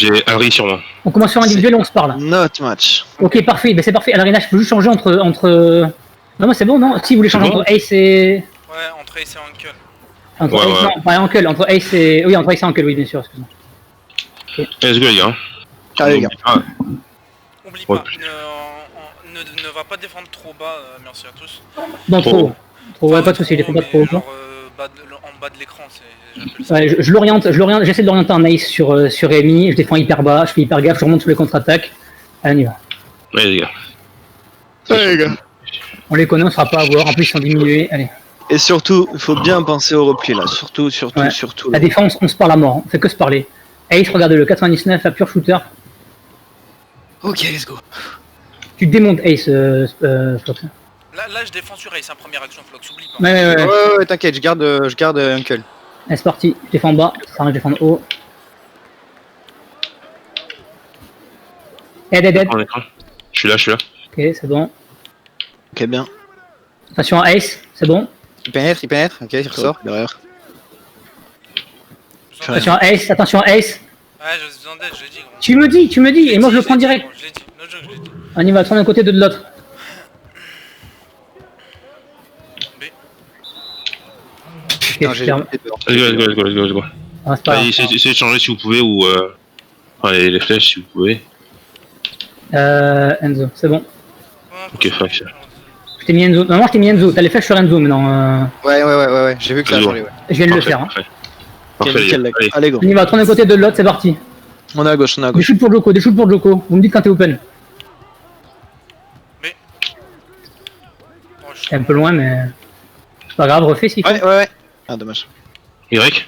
J'ai Harry sur moi. On commence sur individuel et on se parle. Not match. Ok, parfait, ben c'est parfait. Alors, Rina, je peux juste changer entre. Non, moi c'est bon, non? Si vous voulez changer bon entre Ace et. Ouais, entre Ace et Uncle. Entre Ouais, Ace, ouais. non, pas Uncle, entre Ace et. Oui, entre Ace et Uncle, oui, bien sûr, excuse-moi. Let's go les gars. Allez les gars. Ah, Oublie Ouais, pas, ne va pas défendre trop bas, merci à tous. Non, trop. Trop, ouais, Enfin, pas de soucis, il trop, défend pas trop. mais genre, en bas de l'écran, c'est... Ouais, je l'oriente, j'essaie de l'orienter en Ace sur Amy, je défends hyper bas, je fais hyper gaffe, je remonte sur les contre-attaques. Allez, on y va. allez les gars. Allez les gars. On les connaît, on sera pas à voir, en plus ils sont diminués, allez. Et surtout, il faut bien penser au repli là. Surtout. Ouais. Surtout. La défense, on se parle à mort, on fait que se parler. Ace, regardez le 99, la pure shooter. Ok, let's go. Tu démontes Ace, Flox. Là, je défends sur Ace, première action, Flox, oublie pas. Ouais, T'inquiète, je garde Uncle. Allez, c'est parti, je défends bas, ça arrive, je défends haut. Aide. En écran. Je suis là. Ok, c'est bon. Ok, bien. Attention à Ace, c'est bon. Il pénètre. Ok, il ressort derrière. Attention à Ace. Ouais, je besoin d'aide, je l'ai dit, gros. Tu me dis, et moi je le prends direct. Je l'ai dit, no joke, je l'ai dit. On y va, de d'un côté, deux de l'autre. B. Putain, Ok, j'ai super. Let's go. Ah, c'est pas Allez, grave. essayez de changer si vous pouvez ou enfin, les flèches si vous pouvez. Enzo, c'est bon. Ok, fuck. Je t'ai mis Enzo. Normalement, je t'ai mis Enzo. T'as les flèches sur Enzo maintenant. Ouais. J'ai vu que ça a changé, ouais. Je viens de le faire. Hein. Parfait. Ok, Parfait, nickel, les gars. Allez. allez go. On y va, tourne d'un côté, deux de l'autre, c'est parti. On est à gauche. Des shoots pour Joko, Vous me dites quand t'es open. B. Oh, je C'est un peu loin, mais. C'est pas grave, refais s'il faut. Ouais. Ah, dommage. Y.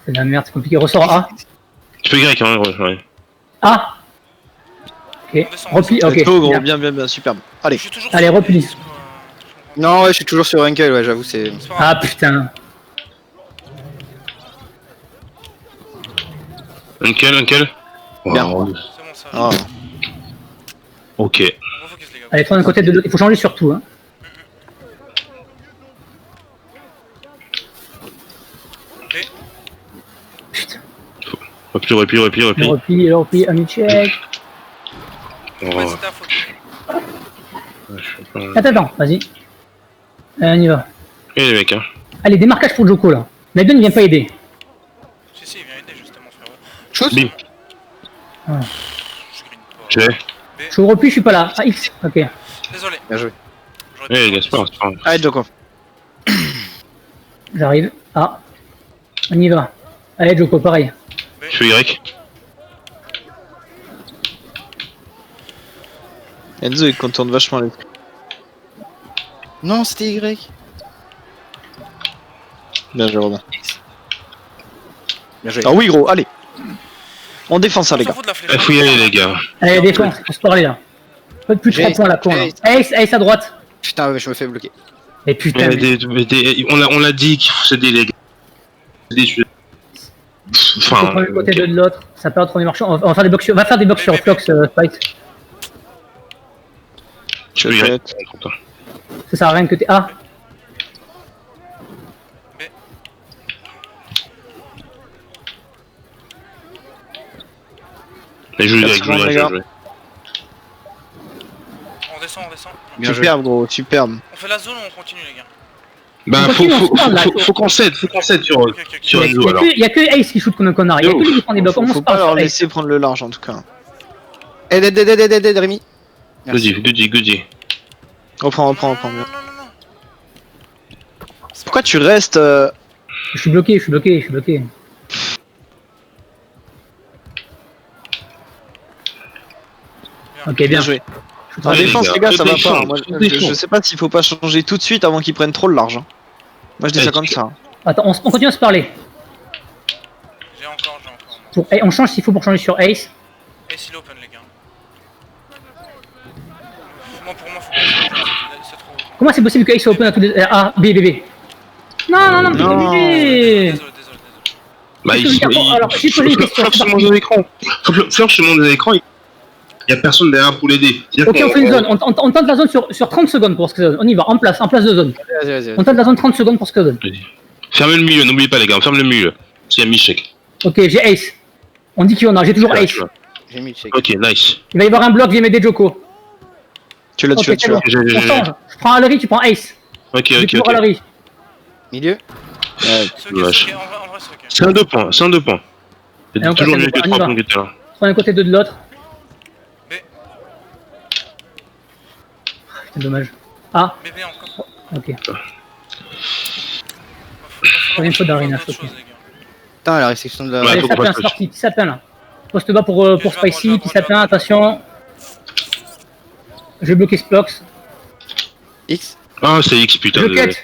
C'est de la merde, c'est compliqué. Ressort A. Tu peux Y, hein, ouais. A. Ok, descend, repli, ok. Let's go, gros, bien. bien, superbe. Allez. suis toujours Allez, sur repli. Ace, quoi. Non, ouais, je suis toujours sur Uncle, ouais, j'avoue, c'est. C'est pas grave. Ah putain. Uncle. Bien. Wow. C'est bon, ça. Ah. Ok. On refocus, les gars. Allez, tourne d'un côté, de l'autre. Il faut changer sur tout. Hein. B. Putain. Repli. Le repli, un check. Oh, Ouais, c'était à faute. je sais pas. Attends, vas-y. On y va. Et les mecs, hein. Allez, démarquage pour Joko là. Naden ne vient pas aider. Si, il vient aider, justement, frérot. Chose. Bim. Je green pas. Je vais. Je suis au repli, je suis pas là. Ah, X. Ok. Désolé. Bien joué. J'aurais Eh les pu gars, c'est pas grave. Allez, Joko. J'arrive. Ah. On y va. Allez, Joko, pareil. Je fais Y. Enzo, il contourne vachement les. Non, c'était Y. Bien joué, Robin. Bien joué. Ah oui, gros, allez. On défend ça, les gars. de la flèche. Il faut y aller les gars. Allez, défense, faut se parler là. Pas de plus de 3 Ace, points là, con là. Ace. Ace à droite. Putain, ouais, je me fais bloquer. Et putain. On l'a dit qu'il faut s'aider les gars. Faut Enfin. prendre le côté de l'autre. Ça perd trop les marchands. On va faire des box sur. Va faire des box sur Flox, Spike. Je peux Y. Peut-être. Ça sert à rien que t'es. Ah. Mais je joue Merci, Y, les gars. On descend. Bien joué. Superbe, gros, superbe. On fait la zone ou on continue, les gars? Bah On continue, on se parle, là. faut qu'on cède sur Ok. sur Il Enzo alors. y a que Ace qui shoot comme un connard. Il y a que lui qui prend des blocs. On se Faut pas parle leur sur Ace. laisser prendre le large, en tout cas. Aide, Rémi. Goody. Reprends, bien. Non. Pourquoi tu restes Je suis bloqué. Ok, bien. joué. Je En Allez, défense, les les gars, gars, ça va défense, pas. Moi, défense. je sais pas s'il faut pas changer tout de suite avant qu'ils prennent trop le large. Hein. Moi, je dis ça comme ça. Attends, on continue à se parler. J'ai encore. On change s'il faut pour changer sur Ace. Ace, il est open, les gars. Pour moi, faut qu'on change. C'est trop. Comment c'est possible que Ace soit open à tous les. A, B. Non, mais Non. désolé. Désolé. Bah Alors, j'ai posé une question. Fleur sur mon écran. Fleur sur mon écran. Il y a personne derrière pour l'aider. Ok, on fait une zone. On tente la zone sur 30 secondes pour ce que ça donne. On y va, en place de zone. Vas-y. On tente la zone 30 secondes pour ce que ça donne. Fermez le milieu, n'oubliez pas les gars, fermez le milieu. S'il y a Michek. Ok, j'ai Ace. On dit qu'il y en a, j'ai toujours Là, Ace. tu vois. J'ai mis le check. Ok, nice. Il va y avoir un bloc, viens m'aider Joko. Tu l'as, Ok, tu l'as, c'est tu bon. l'as. J'ai- On change. Je prends Allery, tu prends Ace. Ok, J'ai ok, toujours ok. Allery. Milieu. Ouais. C'est ok, Vache. c'est ok, en vrai c'est ok. C'est un 2 points, c'est un 2 points. Et on C'est toujours passe à mieux deux que points, 3 on y va. points que tout à l'heure. Soit d'un côté, deux de l'autre. B. C'est dommage. Ah, BB encore. ok. Va Troisième faute d'Arena, d'autres ok. choses, les gars. Putain, la restriction de la. Ouais, Allez, faut qu'on sapin, passe c'est le- parti. Petit sapin là. Poste bas pour je vais à droite, je vais Spicy, à petit droite, je vais à sapin, droite. attention. Je vais bloquer Splox. X. Ah, c'est X, putain. Je désolé. cut.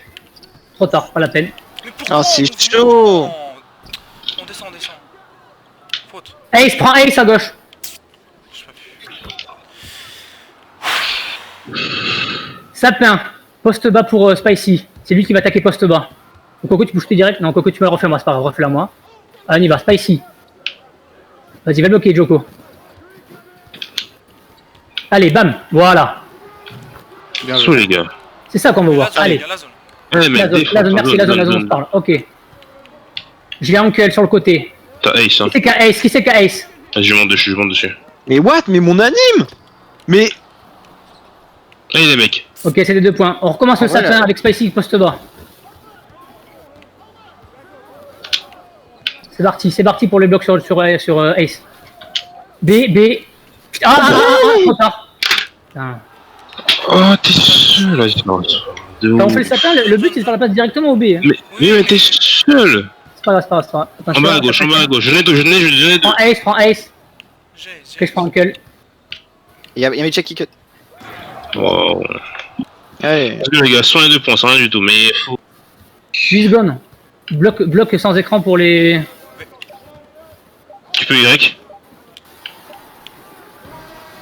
Trop tard, pas la peine. Mais pourquoi Ah, c'est on- chaud. On descend, on descend. Faute. Ace, prends Ace à gauche. Je sais pas plus. Sapin, poste bas pour Spicy. C'est lui qui va attaquer poste bas. Donc, Coco, tu bouges direct. Non, Coco, tu peux le refaire moi, c'est pas grave, refais-la moi. Allez, on y va, Spicy. Vas-y, va bloquer, Joko. Allez, bam, voilà. Bien Sous joué. les gars. C'est ça qu'on veut La voir. zone, Allez, les gars, la zone. Eh, mais la zone, défense, merci, la zone, on se parle. Ok. J'ai Uncle sur le côté. T'as Ace, hein. Qui c'est qu'un Ace? Qui c'est qu'un Ace? Je monte dessus, je monte dessus. Mais what? Mais mon anime? Mais. Allez, les mecs. Ok, c'est des 2 points. On recommence le Ah ouais, sapin là. avec Spicy poste bas. C'est parti pour les blocs sur Ace. B. Trop tard. Putain. Oh, t'es seul. Vas-y, non. De Quand on ouf. fait le sapin, le but c'est de faire la passe directement au B. Hein. Mais t'es seul. C'est pas grave, c'est pas grave, c'est pas grave. En Attention, bas à gauche, en bas à gauche. Je n'ai deux. Prends Ace. J'ai. Ok, je prends Uncle. Il y a mes check qui cut. Oh. Ouais. Les gars, sans les 2 points, sans rien du tout. Mais 8 secondes. Bloc sans écran pour les. tu peux Y.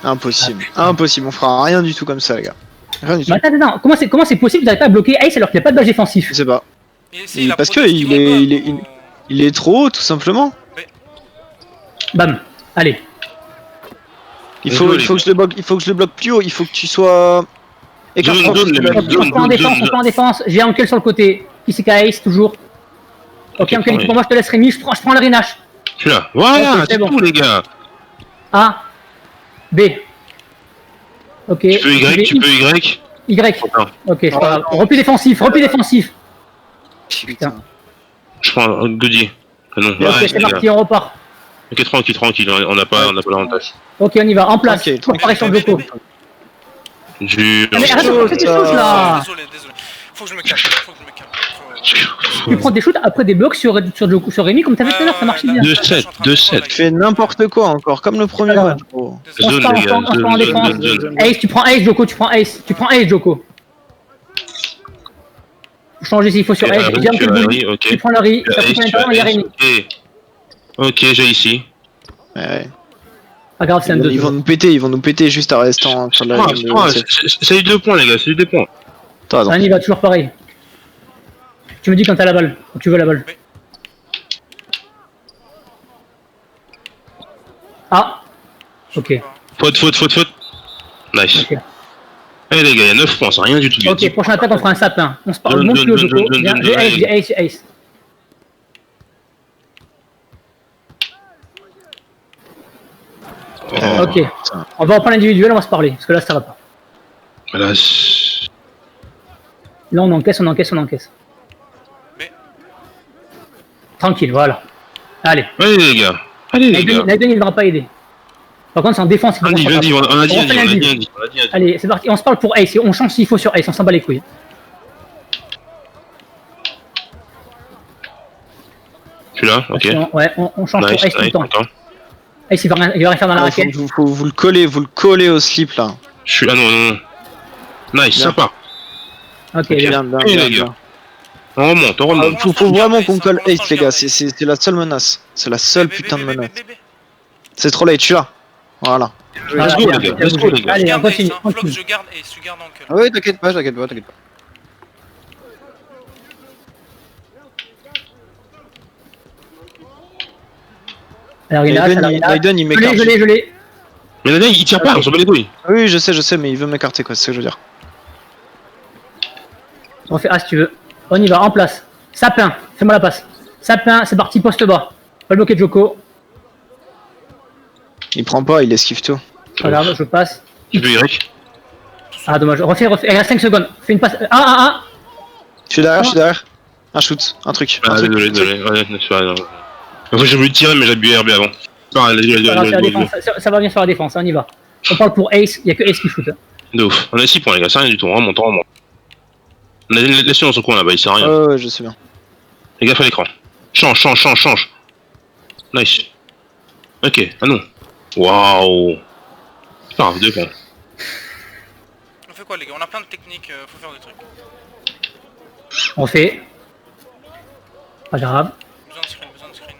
Impossible. Impossible. On fera rien du tout comme ça, les gars. Rien du tout. Mais attends. Comment c'est possible que vous n'arrivez pas à bloquer Ace alors qu'il n'y a pas de badge défensif? Je sais pas. Et si, la Parce que protège il qui est- vont il pas, est- ou- Il est trop haut, tout simplement. Bam. Allez. Il Bien faut, joué, il faut les que je le bloque. Il faut que je le bloque plus haut. Il faut que tu sois. Écarte Zone, proche, zone, s'il te les plaît. mecs. On se prend en défense, on se prend en défense. J'ai Uncle sur le côté. Qui c'est qu'un Ace toujours? Ok, Uncle, pareil. pour moi je te laisse Rémi, je prends le Renache. Je suis là. Voilà, Ok, c'est c'est bon. tout, les gars. A. B. Ok. Tu peux Y, tu peux Y. Y. Attends, Ok, c'est pas grave. Repli défensif. Putain. je prends un Goody. Ah non, Ok, ouais, c'est les gars. parti, on repart. Ok, tranquille, on n'a pas l'avantage. Ok, on y va, en place. Tranquille, Toujours pareil sur le Joko. Du. Mais arrête de chaud, faire des ça. shoots là. Désolé. Faut que je me calme. Faut- Tu prends des shoots après des blocs sur Joko, sur Rémi comme t'avais fait tout à l'heure, ça marchait bien. 2-7, 2-7. Tu fais n'importe quoi encore, comme le premier Alors. match, gros. On se Zone, parle, les gars, on se parle en défense. zone. Ace, tu prends Ace, Joko, tu prends Ace, Joko. Faut changer s'il faut sur Ace. J'ai un peu le bout. Ok. Tu prends le riz, ça fout l'intérieur, il y a Rémi. Ok, j'ai ici. Ouais. Pas grave, c'est un 2. Ils vont nous péter juste en restant sur la ligne de- C'est eu 2 points, les gars, c'est eu 2 points. T'as raison. On y va, toujours pareil. Tu me dis quand t'as la balle, quand tu veux la balle. Oui. Ah. Ok. Faute. Nice. Ok. Allez, les gars, il y a 9 points, c'est rien du tout. Ok, prochaine attaque, on fera un sapin. On se parle, Zone, monte zone, le zone, Joko. zone, Viens, zone, j'ai Ace, zone. j'ai Ace, j'ai Ace. Oh, Ok. On va reprendre l'individuel, on va se parler, parce que là ça va pas. Là, Là on encaisse. Mais- Tranquille, voilà. Allez. allez, les gars. Allez, les gars. Naiden il ne va pas aider. Par contre c'est en défense. il faut qu'on se Vas-y, parle. on a dit, On refait l'indiv. Allez, c'est parti, on se parle pour Ace, on change s'il faut sur Ace, on s'en bat les couilles. Je suis là, ok. Ouais, on change Nice, pour Ace tout le nice, temps. content. Ace il va rien faire dans la Ah, raquette. faut vous le coller au slip là. Je suis là, non. Nice, Bien. sympa. Ok, Ok. bien. Bien, Et les gars. On remonte. Ah, faut vraiment qu'on colle Ace, les gars. C'est la seule menace. C'est la seule putain de menace. C'est trop late, je suis là. Voilà. Let's go, les gars. Let's go, les gars. Allez, on continue. Flox, je garde Ace, tu gardes Uncle. Ah ouais, t'inquiète pas. Alors Naiden, il m'écarte. Je l'ai. Mais là, il tire pas, on s'en bat les couilles. Oui, je sais, mais il veut m'écarter, quoi, c'est ce que je veux dire. On fait A si tu veux. On y va, en place. Sapin, fais-moi la passe. Sapin, c'est parti, poste bas. Pas le bloquer Joko. Il prend pas, il esquive tout. Pas grave, je passe. Tu peux Y. Ah, dommage. Refais. Il reste 5 secondes. Fais une passe. Ah. Je suis derrière. Un shoot, un truc. Ah, un truc. désolé. Ouais, c'est pas grave. En fait, j'ai voulu tirer, mais j'ai bu RB avant. Ah, Ça va bien sur la défense, hein, on y va. On parle pour Ace, il y a que Ace qui shoot. Hein. De ouf. On a 6 points, les gars, c'est rien du tout. On remonte. Laissez-le dans son coin là-bas, il sert à rien. Ouais, je sais bien. Les gars, à l'écran. Change. Nice. Ok, ah non. Waouh. C'est pas grave, 2 points. On fait quoi les gars? On a plein de techniques, faut faire des trucs. On fait. Pas grave. Besoin de screen.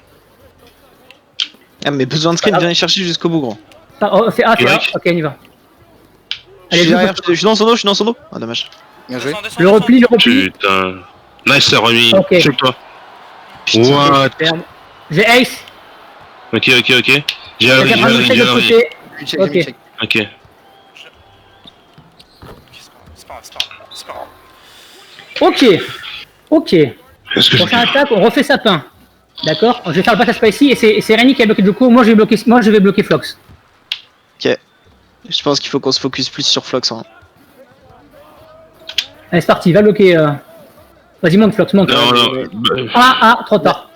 Ah, mais besoin de screen, viens les chercher jusqu'au bout, gros. Fais A. Ok, on y va. Je suis derrière, je suis dans son dos. Ah, dommage. Bien joué. Descends, Le repli. Putain. Nice, ça remis. Ok. Check toi. Putain. What? J'ai Ace. Ok. J'ai Il y a quelqu'un de check de l'autre côté. Check, Ok. check. Ok. C'est pas grave. Ok. Est-ce que Prochaine attaque, on refait sapin. D'accord. Je vais faire le pass à Spicy et c'est Rennie qui a bloqué Joko. Moi je vais bloquer Flox. Ok. Je pense qu'il faut qu'on se focus plus sur Flox. Hein. Allez, c'est parti. Va bloquer. Vas-y, monte Flox, monte. Non. Trop tard.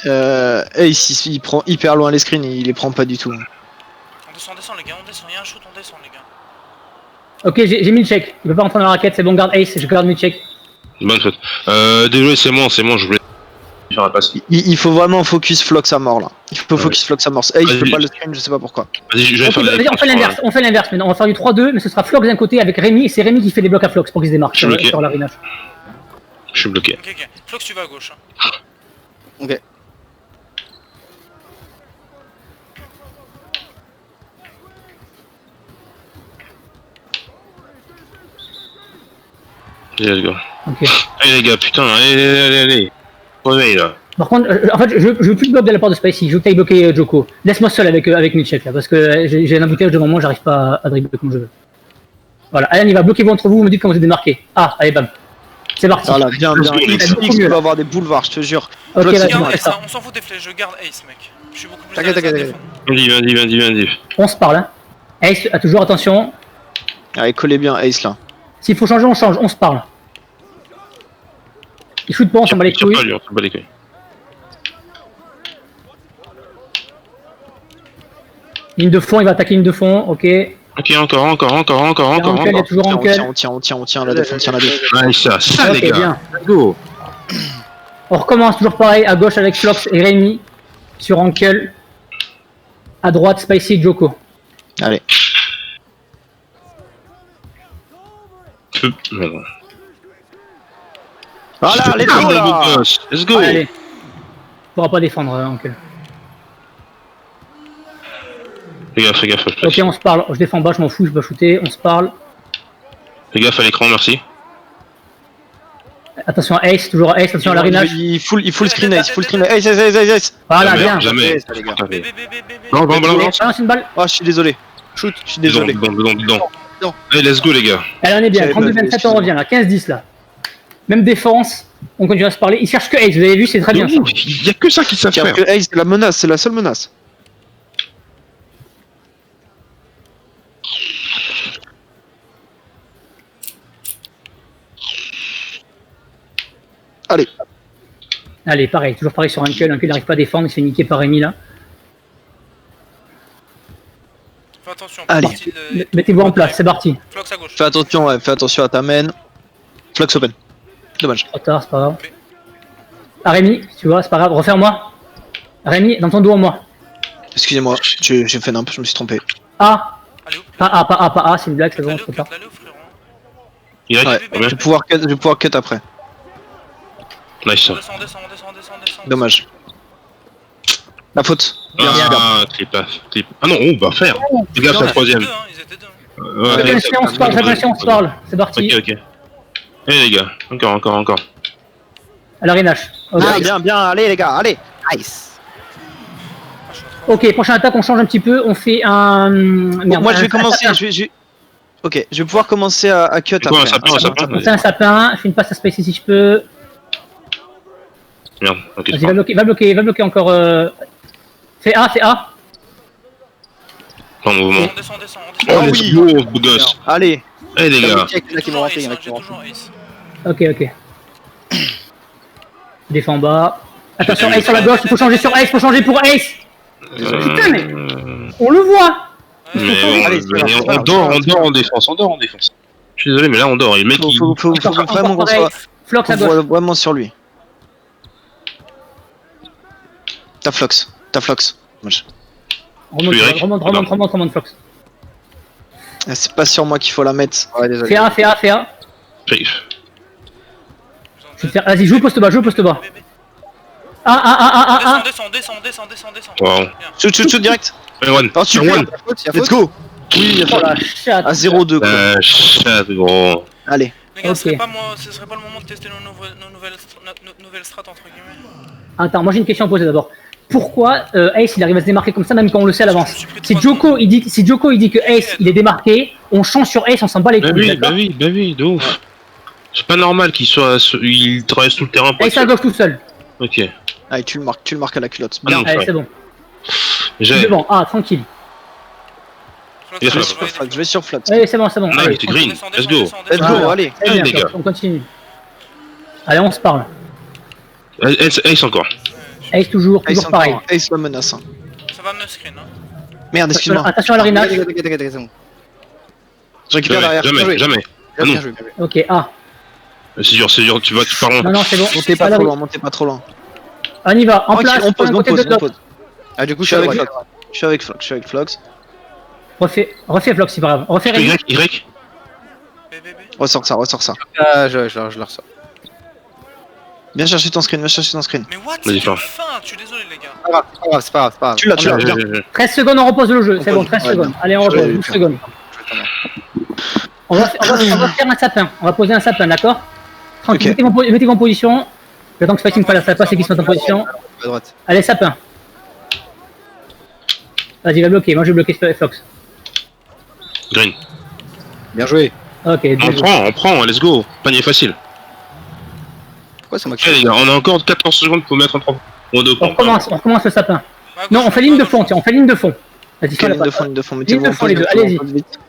Ace, il prend hyper loin les screens, il les prend pas du tout. On descend les gars, il y a un shoot, on descend les gars. Ok, j'ai mis le check. Il peut pas rentrer dans la raquette, c'est bon, garde Ace, je garde mes checks. Bonne faute. Désolé, c'est moi, je voulais faire la passe. Il faut vraiment focus Flox à mort là. Il faut focus Flox à mort. Ace peut pas le screen, je sais pas pourquoi. Vas-y, je vais Ok, faire vas-y, on fait l'inverse maintenant. On va faire du 3-2, mais ce sera Flox d'un côté avec Rémi, et c'est Rémi qui fait les blocs à Flox pour qu'il se démarque Je suis bloqué. sur l'arénage. Je suis bloqué. Ok. Flox, tu vas à gauche. Hein. Ok. Allez, let's go. Ok. Allez les gars, putain, allez. Réveille là. Par contre, en fait, je veux plus de bloc de la part de Spicy, je veux que t'ailles bloquer Joko. Laisse-moi seul avec mes checks là, parce que j'ai un embouteillage devant moi, j'arrive pas à dribbler comme je veux. Voilà, allez, on y va, bloquez-vous entre vous, vous me dites quand vous êtes démarqué. Ah, allez, bam. C'est parti. Voilà, bien. X peut avoir des boulevards, je te jure. Ok, Flox, vas-y, c'est on bon. fait ça. On s'en fout des flèches, je garde Ace mec. Je suis beaucoup plus T'inquiète, à l'aise à t'inquiète. défendre. Vas-y. On se parle, hein. Ace, toujours attention. Allez, collez bien Ace là. S'il faut changer, on change, on se parle. Il shoot pas, on s'en bat les Tire couilles. pas lui, on s'en bat les couilles. Ligne de fond, il va attaquer ligne de fond, ok. Ok, encore. Il y a toujours Uncle. On tient la défense, la défense. Nice, ça Ok, les gars. bien. Let's go. On recommence toujours pareil, à gauche avec Flox et Rémi. Sur Uncle. À droite, Spicy et Joko. Allez. Voilà, let's go là. Let's go. Allez. Pourra pas défendre, Uncle. Fais gaffe. Ok, on se parle. Je défends bas, je m'en fous, je peux shooter. On se parle. Fais gaffe à l'écran, merci. Attention à Ace, toujours à Ace, attention à l'arénage. Il full screen Ace. Ace. Voilà, bien. Jamais. ça, les gars. Bébé. Non, Balance une balle. Oh, je suis désolé. Shoot, je suis désolé. Dedans. Allez, let's go les gars. Allez, on est bien. J'avais pas vu, 32-27, on revient là. 15-10 là. Même défense. On continue à se parler. Il cherche que Ace, vous avez vu, c'est très bien ça. Il y a que ça qu'ils savent faire. Car que Ace, c'est la menace, c'est la seule menace. Allez. Allez, pareil, toujours pareil sur Uncle. Uncle n'arrive pas à défendre, il se fait niquer par Rémi là. Fais attention, Allez. partie de- Mettez-vous en place, c'est parti. Flox à gauche. Fais attention à ta main. Flux open. Dommage. Trop tard, c'est pas grave. Ah, Rémi, tu vois, c'est pas grave, refaire-moi. Rémi, dans ton dos en moi. Excusez-moi, j'ai fait n'importe, je me suis trompé. A. Allez, hop. Pas A, c'est une blague, c'est bon, c'est trop tard. Allez, frérot. Y, Ouais, bien. je vais pouvoir cut après. Nice. On descend. Dommage. La faute. Bien, super. Ah, clip. Ah non, on va faire. Fais gaffe à la troisième. Ils étaient deux. Ouais, Attention, on se parle, c'est parti. Ok. Allez les gars, encore. À l'arénage. Ok. Bien, allez les gars, allez. Nice. Ok, prochaine attaque, on change un petit peu, on fait un... Merde, Moi je un vais commencer, sapin. Ok, je vais pouvoir commencer à cut Quoi, un après. sapin On fait un sapin, je fais une passe à Space si je peux. Merde, ok. Vas-y, va bloquer encore. Fais A. Pas en mouvement. On descend, on descend. Oh, Ah let's oui. go, beau gosse. Allez. Allez, les gars. Check, il y en a qui vont rentrer, il y en a qui J'ai vont rentrer. toujours ace. Ok, ok. Défends bas. Attention, Ace sur la gauche, il faut changer sur Ace, faut changer pour Ace. Putain, mais on le voit. Mais Allez, bon, mais on dort en défense, on dort en défense. Je suis désolé, mais là on dort. Et le mec, il... Faut vraiment qu'on soit Flox à gauche. vraiment sur lui. T'as Flox. Moche. Remonte, Flox. Ah, c'est pas sur moi qu'il faut la mettre. Ouais, désolé. Fais A. Safe. Vas-y, joue poste bas. Ah. Descends. Wow. Bien. Shoot direct. One. Oh, super. One. Let's go. Oui, Oh la chatte. à 0-2 quoi. Chat, gros. Allez. Les gars, Ok. ce serait pas le moment de tester nos nouvelles strats entre guillemets. Attends, moi j'ai une question à poser d'abord. Pourquoi Ace il arrive à se démarquer comme ça même quand on le sait à l'avance? Si Joko il dit que Ace il est démarqué, on change sur Ace, on s'en bat les Bah couilles. oui, de ouf. C'est pas normal qu'il il traverse tout le terrain pour Ace à gauche tout seul. Ok. Allez, tu le marques à la culotte. Ah non, Allez, ouais. c'est bon. J'ai. Devant, tranquille. Yes, Je vais sur Flox. Allez, c'est bon. Non, Allez, il était green. Let's go. Let's go, allez. Très bien, les gars. on continue. Allez, on se parle. Ace encore. Ace toujours pareil. Ace la menace. hein. Ça va me screen, hein. Merde, excuse-moi. Attention à la rematch. T'inquiète, c'est bon. Je récupère derrière. Bien joué. Jamais. Ah Bien non. joué. Ok, C'est dur, tu pars loin. Non, c'est bon. Montez pas trop loin. On y va, en Tranquille, place, on pose, un on côté pose, de on l'autre. pose. Ah, du coup, Je suis avec Flox. Je suis avec Flox. Refais Flox, c'est pas grave. Refais Rémi. Y. Bébé. Ressors ça. Ah, je la ressors. Viens chercher ton screen. Mais what, c'est Vas-y, une fais. fin, je suis désolé les gars. C'est pas grave. Tu l'as, bien. 13 secondes, on repose le jeu. C'est bon, 13 Ouais, secondes. Allez, on repose, 12 secondes. On va faire un sapin. On va poser un sapin, d'accord? Tranquille, Ok. mettez-vous en position. Le temps que Spicy me fasse la passe et qu'il se mette en position. À droite. Allez, sapin. Vas-y, il va bloquer. Moi, je vais bloquer Flox. Green. Bien joué. Ok, bien joué. On prend, let's go. Panier facile. Pourquoi c'est moi qui Ok les gars, on a encore 14 secondes pour mettre un 3. On recommence le sapin. À Non, gauche, on fait à ligne de gauche. fond, tiens, on fait ligne de fond. Vas-y, fais la Ligne de passe. fond, mettez-vous Ligne de en fond, les deux, pause, allez-y. vite.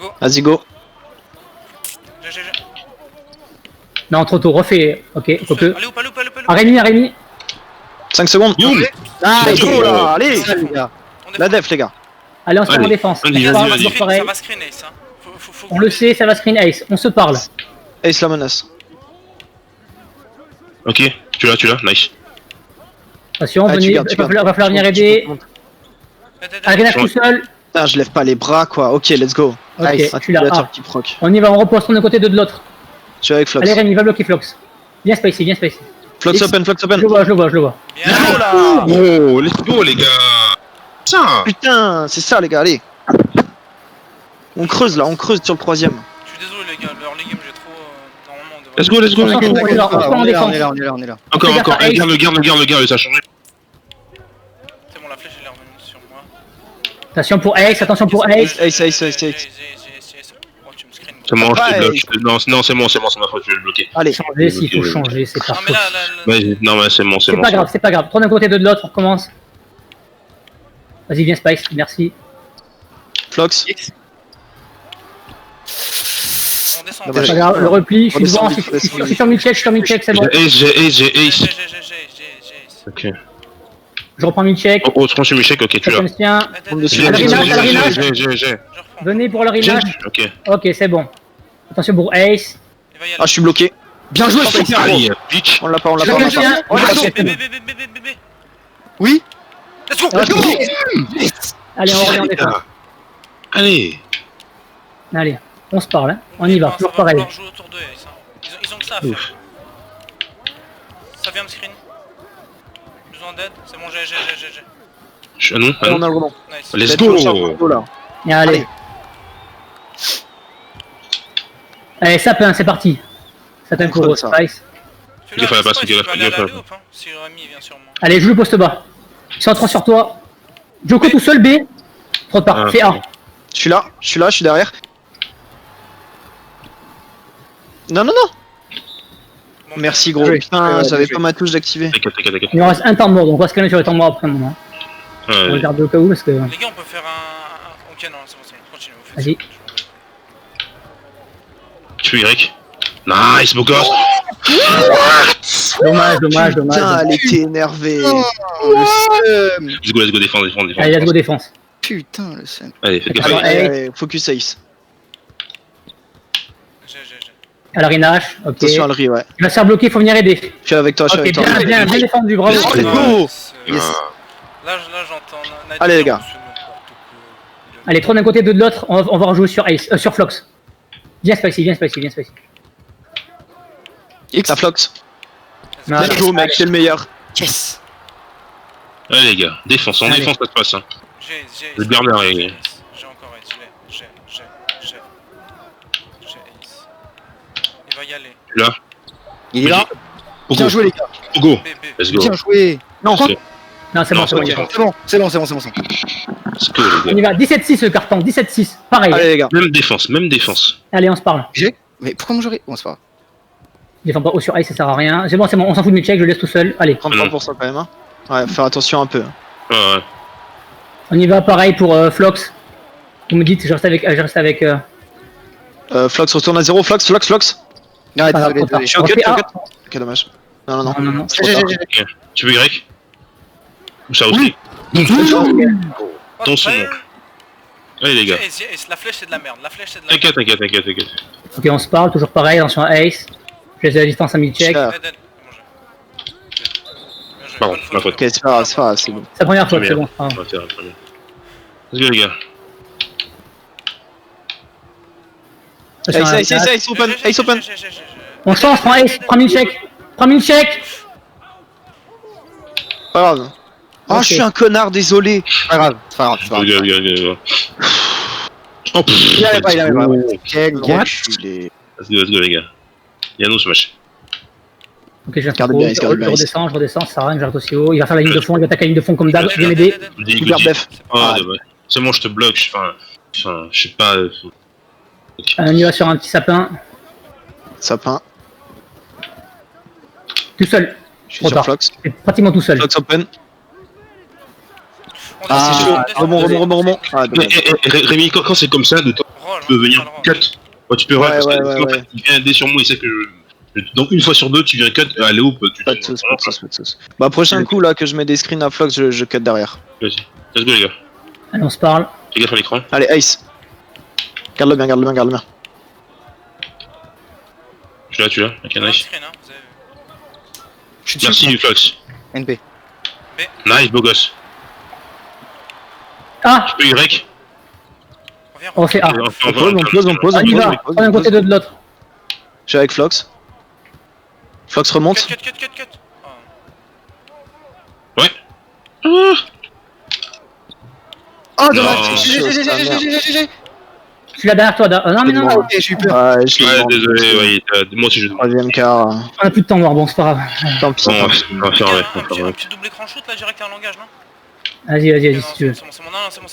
Go. Vas-y, go. GG. Non, trop tôt, refais. Ok, faut que. Allez, allez. Rémi. 5 secondes. Youm. Ah, let's go là, allez. Ça, les gars. La def, les gars. Allez, on se met en Allez, défense. vas-y, On vas-y, va vas-y. toujours pareil. Ça va screen ace, hein. Faut On le sait, ça va screen Ace. On se parle. Ace la menace. Ok, tu l'as, nice. Attention, Ah, tu venez, gardes, tu va gardes. falloir venir aider. Arenas tout seul. Putain, je lève pas les bras quoi. Ok, let's go. Ok, Nice. je suis là. Calculateur Ah. qui proc. On y va, on repose d'un côté, de l'autre. Je suis avec Flox. Allez, Rémi, va bloquer Flox. Viens Spicy. Flox open. Je le vois. Bien. Oh, let's go les gars. Putain. Putain, c'est ça les gars, allez. On creuse là, on creuse sur le troisième. Je suis désolé les gars, leur game j'ai trop... Normalement on devrait... Let's go. On est là. On est là. Encore. Eh, garde, ça a changé. C'est bon, la flèche elle est revenue sur moi. Attention pour Ace. Ace. Oh, tu me screen. C'est bon, je te Ouais. bloque. Non, c'est ma faute, je vais le bloquer. Allez. Changer s'il faut changer, c'est pas Non mais grave. là... Non, mais c'est bon. C'est pas grave. Prends d'un côté, de l'autre, on recommence. Vas-y, viens Spice, merci. Flox. On descend. Ah, C'est bah, pas grave, le repli, je suis redescends devant, vite, je suis sur mid-check, c'est bon. J'ai Ace. Ok. Je reprends mid-check. Oh, tu prends chez Michel, ok, tu l'as. Ça me tient. J'ai. Venez pour le rematch. Ok. Ok, c'est bon. Attention pour Ace. Ah, je suis bloqué. Bien joué, Spicy. Allez, bitch. On l'a pas. Je le tiens. Bébé. Oui. Let's go. Ok. Allez, on revient en défense. Allez. Allez, on se parle, hein. On y va, toujours pareil. On va jouer autour de Ace, hein. Ils ont que ça à faire. Ça vient me screen. Besoin d'aide. C'est bon, j'ai. Ah non, Allez, on a le rebond. Nice. Let's Go go. là. Allez. Allez, sapin, c'est parti. Sapin pour eux, Ça. Spice. Il faut la passe, il faut la passe. Si Rémi vient sur moi. Allez, joue le poste bas. Ils sont en 3 sur toi. Joko tout seul, B. Trop de part, Ah, fais A. Je suis là, je suis derrière. Non. Bon, Merci gros. Joué. Putain, j'avais Joué. pas ma touche d'activer. T'inquiète. Il nous reste un temps mort, donc on va se calmer sur les temps morts après un moment. On Ouais. regarde au cas où parce que. Les gars, on peut faire un Ok, non, c'est bon, continue. Vous faites Vas-y. Je peux Y. Nice, beau gosse. Dommage, dommage, Putain, dommage. elle était énervée. Oh, le seum. Let's go, défendre, défendre, défendre. Allez, let's go défense. Putain, le seum. Allez, faites gaffe. Attends, Allez, allez, allez, focus Ace. J'ai. À la Rinache, ok. Attention à le riz, ouais. Il va se faire bloquer, faut venir aider. Je suis avec toi, je suis Ok, avec toi. bien défendu, bravo. Let's go. Yes. Là, j'entends. Allez, les gars. Allez, trop d'un côté, deux de l'autre, on va rejouer sur Ace, sur Flox. Viens Spicy, viens Spicy, viens Spicy. X. La Flox. Non, Bien joué, mec, c'est le meilleur. Yes. Allez, les gars, défense, en Allez. défense, ça se passe. Hein. J'ai Le Bernard est- J'ai encore Ace. J'ai Ace. Il va y aller. Là, Il est là. Pogo, Bien joué, les gars. Pogo, Bébé. let's go. Bien joué. Non, Let's go, non, c'est bon, Non, c'est bon. ok. il est bon. C'est bon, c'est bon, c'est bon, c'est bon. let's go, On les y gars. va, 17-6 le carton, 17-6. Pareil. allez les gars. Même défense, même défense. Allez, on se parle. J'ai. Mais pourquoi mon joueur. Bon, c'est pas grave. Défends pas haut sur Ace, ça sert à rien. C'est bon, on s'en fout de mes checks, je le laisse tout seul. Allez, 33% quand même, hein. Ouais, faire attention un peu. Ouais, ouais. on y va, pareil pour Flox. Vous me dites, je reste avec. Flox retourne à 0, Flox. Non, Ah, désolé, trop tard. désolé. Je suis ok, Ok, je suis ah. ok. Ok, dommage. Non, non, Non. non. c'est trop tard. Ok. Tu veux Y? Ou ça aussi? Attention. Allez, les gars. La flèche, c'est de la merde. La flèche, c'est de la merde. T'inquiète. Ok, on se parle, toujours pareil, attention à Ace. Je laisse la distance à mid-check. Cher. Dead. Bien joué. Pardon, Bonne ma faute. faute. Ok, c'est pas grave, c'est bon. C'est la première fois, Très c'est bien. bon. Ah. Ouais, c'est vrai, très bien. Let's go, les gars. Attention à Ace, Ace. Ace, open, Ace open. On change, prends Ace, prends mid-check. Prends mid-check. Pas grave. Oh, Ok. je suis un connard, désolé. C'est pas grave, c'est pas grave. C'est pas grave. Regarde. Oh, pff, Il arrive pas, il arrive pas. oh. Quel What? enculé. Let's go, les gars. Yannou smash. Ok, je viens Garde trop bien haut, Ace, garde bien Ace. je redescends, ça sert à rien que j'arrête aussi haut. Il va faire la ligne de fond, il va attaquer la ligne de fond comme d'hab. Viens m'aider. Dis, Super Goody. def. Ah, ouais. C'est bon, je te bloque. Enfin, je sais pas. On y va sur un petit sapin. Sapin. Tout seul. Je suis Trop sur tard. Flox. C'est pratiquement tout seul. Flox open. Ah, C'est chaud. Rebond. Ah, dommage. Rémi, quand c'est comme ça, de temps, tu peux venir cut. Ouais, tu peux Ouais, parce que ouais, quand ouais. il vient aider sur moi, il sait que donc une fois sur deux, tu viens cut. Allez, hop, tu Pas de sauce, pas de sauce. Bah, prochain coup, là, que je mets des screens à Flox, je cut derrière. Vas-y. Let's go, les gars. Allez, on se parle. Fais gaffe à l'écran. Allez, Ace. Garde-le bien. Je suis là. Ok, nice. Je suis dessus. Merci, Flox. NP. Nice, beau gosse. Ah, Je peux Y. on fait A. On pose. On y va. Prends d'un côté, deux de l'autre. Je suis avec Flox. Flox remonte. Cut. Ouais. Oh, Non. dommage. GG. Je suis là derrière toi. Non, mais non, Bon. Ok, j'ai eu peur. Ouais, je Ouais, l'ai demandé. désolé, ouais, moi aussi je demande. Troisième quart. on a plus de temps mort. Bon, c'est pas grave. Tant pis. On va faire avec. Un petit double écran shoot là, direct en langage, non? Vas-y, si tu veux. C'est bon. Non, c'est bon.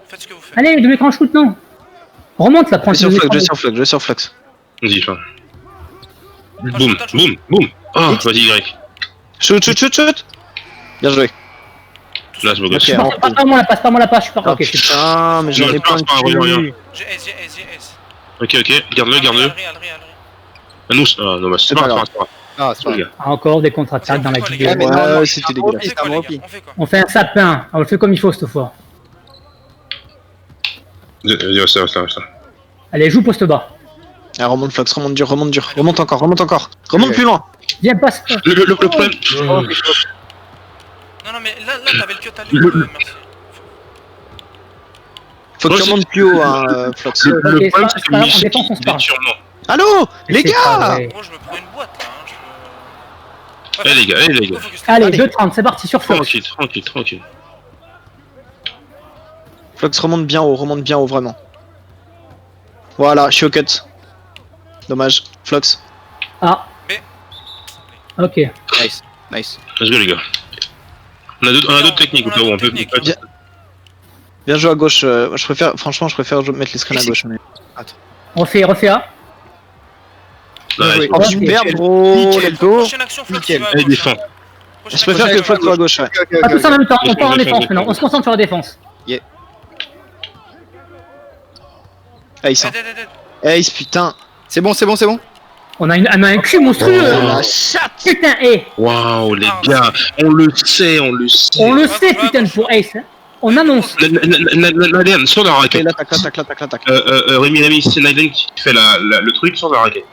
Faites ce que vous faites. Allez, double écran shoot, non. Remonte là, prends Je vais sur Flox. Vas-y, fin. Boum. Ah, vas-y, Y. Shoot. Bien joué. Là, c'est beau gosse. Ok. Passe pas moi la passe, je suis pas. Oh Ok, c'est putain, mais j'en ai plein de Regarde. cul. J'ai ace. Ok, garde-le. Alri. Ah, non, non, bah, c'est pas grave. Ah, c'est pas grave. encore des contre-attaques dans la C'est gueule. quoi, les gars? Ouais, non, c'était c'est dégueulasse. On fait quoi, les gars? On fait quoi? On fait un sapin. On le fait comme il faut cette fois. Vas-y, reste là. Allez, joue poste bas. Ah, remonte Flox, remonte dur. Remonte encore. Remonte plus loin. Viens, passe. Le problème. Non, mais là, t'avais le cut à Le- lui. Merci. Faut que tu Ouais, remontes plus haut, hein, Flox. Ok, Le problème, c'est c'est pas grave, que en défense, on se parle. sur moi. Allô, les C'est pas gars. vrai. Gros, je me prends une boîte là. Allez, les gars. Allez, 2-30, c'est parti sur Flox. Tranquille. Flox remonte bien haut, vraiment. Voilà, je suis au cut. Dommage. Flox. Ah. B. Ok. Nice. Let's go, les gars. On a d'autres techniques ou pas où on peut. Bien. Bien joué à gauche. Franchement, je préfère mettre les screens à gauche. Mais... Refais A. Nice. Oh, Ok. super, bro. Let's go. Prochaine action, Flox, Nickel. tu vas à Allez, gauche, défends. hein. Prochaine Je préfère action, que Flox soit à gauche. Ouais. Ok, ok, Pas tous en ok. même temps, on Défense, part en défense défense. maintenant. On se concentre sur la défense. Ace, hein. Dead. Ace, putain. C'est bon, c'est bon, c'est bon. On a un cul monstrueux. Oh, la chatte. Putain, Waouh, les gars, on le sait, on le sait. on le sait, putain, pour Ace. Hein. On annonce. Naden, sur la Et raquette. l'attaque. Rémi, c'est Naden qui fait le truc sur la raquette.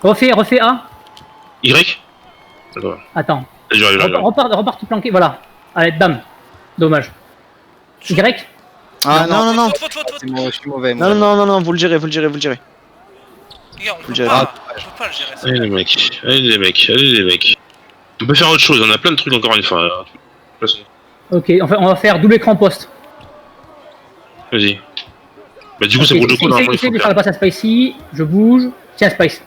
Refais A. Y. D'accord. Attends. Je Repars tout planqué, voilà. Allez, bam. Dommage. Y. Ah non. Faute. C'est moi, je suis mauvais. moi. Non, vous le gérez. Les gars, on peut dirais. pas le gérer ça. Allez les mecs. On peut faire autre chose, on a plein de trucs encore une fois. Ok, on va faire double écran poste. Vas-y. Bah du coup c'est pour Joko normalement il Essaye faut de faire faire. la passe à Spicy, je bouge. Tiens, Spice.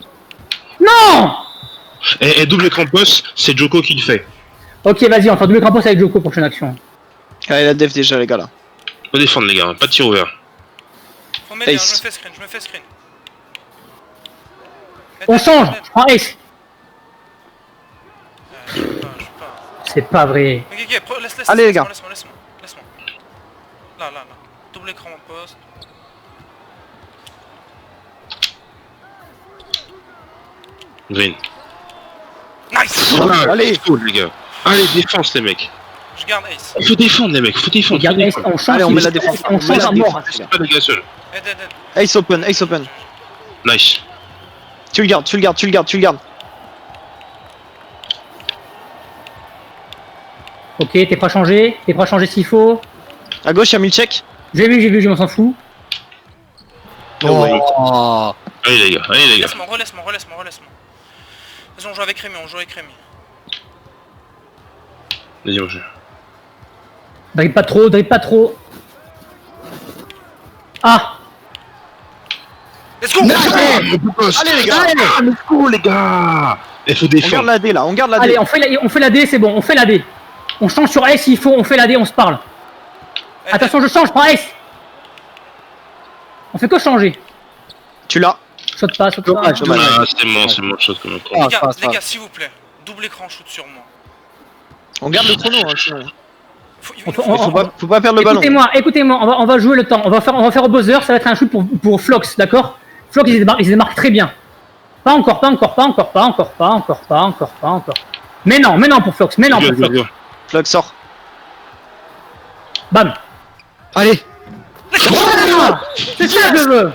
Non. Et double écran poste, c'est Joko qui le fait. Ok, vas-y, on fait double écran poste avec Joko, prochaine action. Allez, la def déjà, les gars, là. Faut défendre les gars, pas de tir ouvert. Faut m'aider, hein, Ace. je me fais screen. On change, je prends Ace. Je peux pas. C'est pas vrai. Ok, laisse. Allez, les gars. Laisse-moi. Là. Double écran en poste. Green. Nice. Voilà, Allez. cool les gars. Allez, défense les mecs. Je garde Ace. Faut défendre les mecs, faut défendre. Regarde Ace, on change. Allez, on met la défense. On change à mort. C'est pas des gars seuls. Dead. Ace open. Nice. Tu le gardes. Ok, t'es prêt à changer s'il faut. À gauche, il y a Milchek. J'ai vu, je m'en fous. Oh. Allez les gars. Relaisse-moi. Vas-y, on joue avec Rémi. Vas-y, mon jeu. Drive pas trop. Ah. Let's go. Allez, les gars. Let's go les gars. Il faut On garde défendre. la D, là. Allez, on fait la D, c'est bon, on fait la D. On change sur Ace s'il faut, on fait la D, on se parle. Attention, je change, je prends Ace. On fait que changer. Tu l'as. Saute pas. Dommage. Ah, c'est mon chose comme un con. Les gars, s'il vous plaît, double écran shoot sur moi. On garde le chrono, hein, sinon. On- Faut pas perdre le ballon. Écoutez-moi, on va jouer le temps. On va faire au buzzer, ça va être un shoot pour Flox, d'accord? Flox, il se démarque très bien. Pas encore. Mais non pour Flox, Go. Flock sort. Bam. Allez. Voilà. C'est ça que je veux.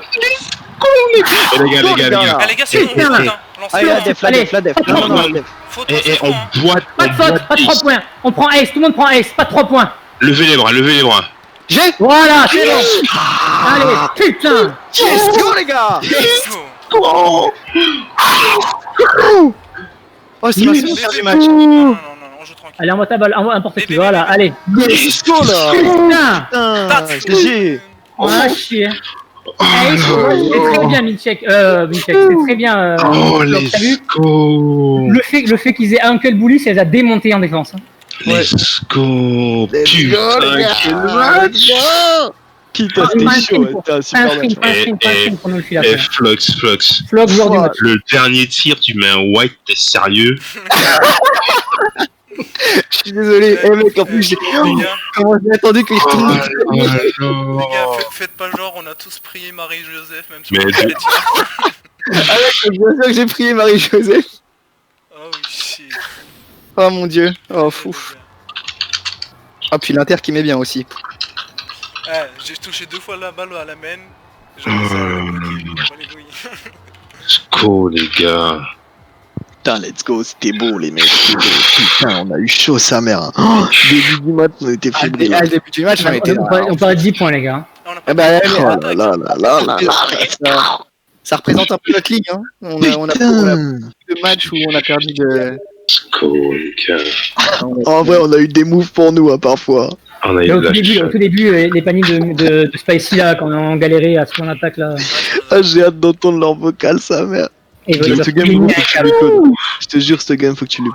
Les gars. Ah les gars, c'est bon, Putain. putain. Allez, la def. Allez. Non, la def. Faute, Et c'est on bon, hein. boite. Pas de faute, pas de 3 points. On prend Ace, tout le monde prend Ace, pas de 3 points. Levez les bras. J'ai. Voilà, c'est bon. Allez, putain. Let's go, les gars. Let's go. Oh, c'est ma super du match. Non, on joue tranquille. Allez, envoie ta balle, envoie n'importe qui. Voilà, allez. Let's go, là. Putain. Putain, GG. Ah, chier. Ace, c'est très bien, Milchek. C'est très bien. Oh, Flox, t'as vu let's go. Le fait qu'ils aient Uncle Bully, ça les a démontés en défense. Hein. Let's go. Putain, quel match. Putain, c'était chaud. C'était un super match. Pour nous le fil à Eh, faire. Flox. Flox, joueur du match. Le dernier tir, tu mets un white, t'es sérieux? Je suis désolé. Eh mec, en plus, j'ai. Les gars, Comment j'ai attendu qu'il retourne. Oh, non. les gars, faites pas genre, on a tous prié Marie-Joseph, même si Mais on a de- fait les tirs. Ah ouais, c'est bien sûr que j'ai prié Marie-Joseph. Oh shit. Oh mon dieu. Oh fou. Ah puis l'Inter qui met bien aussi. J'ai touché 2 fois la balle à la main. J'en ai ça, les couilles. Let's go, les gars. Putain, let's go, c'était beau, les mecs. C'était beau. Putain, on a eu chaud, sa mère. Oh, début du match, on était fébrile. Ah, le début du match, on était. On parlait de 10 points, les gars. Ah, on a Ah pas bah, Oh là là. ça représente un peu notre ligue. Hein. On a beaucoup de matchs où on a perdu de. Let's go, les gars. En vrai, on a eu des moves pour nous, hein, parfois. On a eu Et au de la tout début, les paniers de Spicy, là, quand on galérait à ce qu'on attaque, là. Ah, j'ai hâte d'entendre leur vocal, sa mère. Et Ce game, faut que tu le codes. Je te jure, ce game, faut que tu le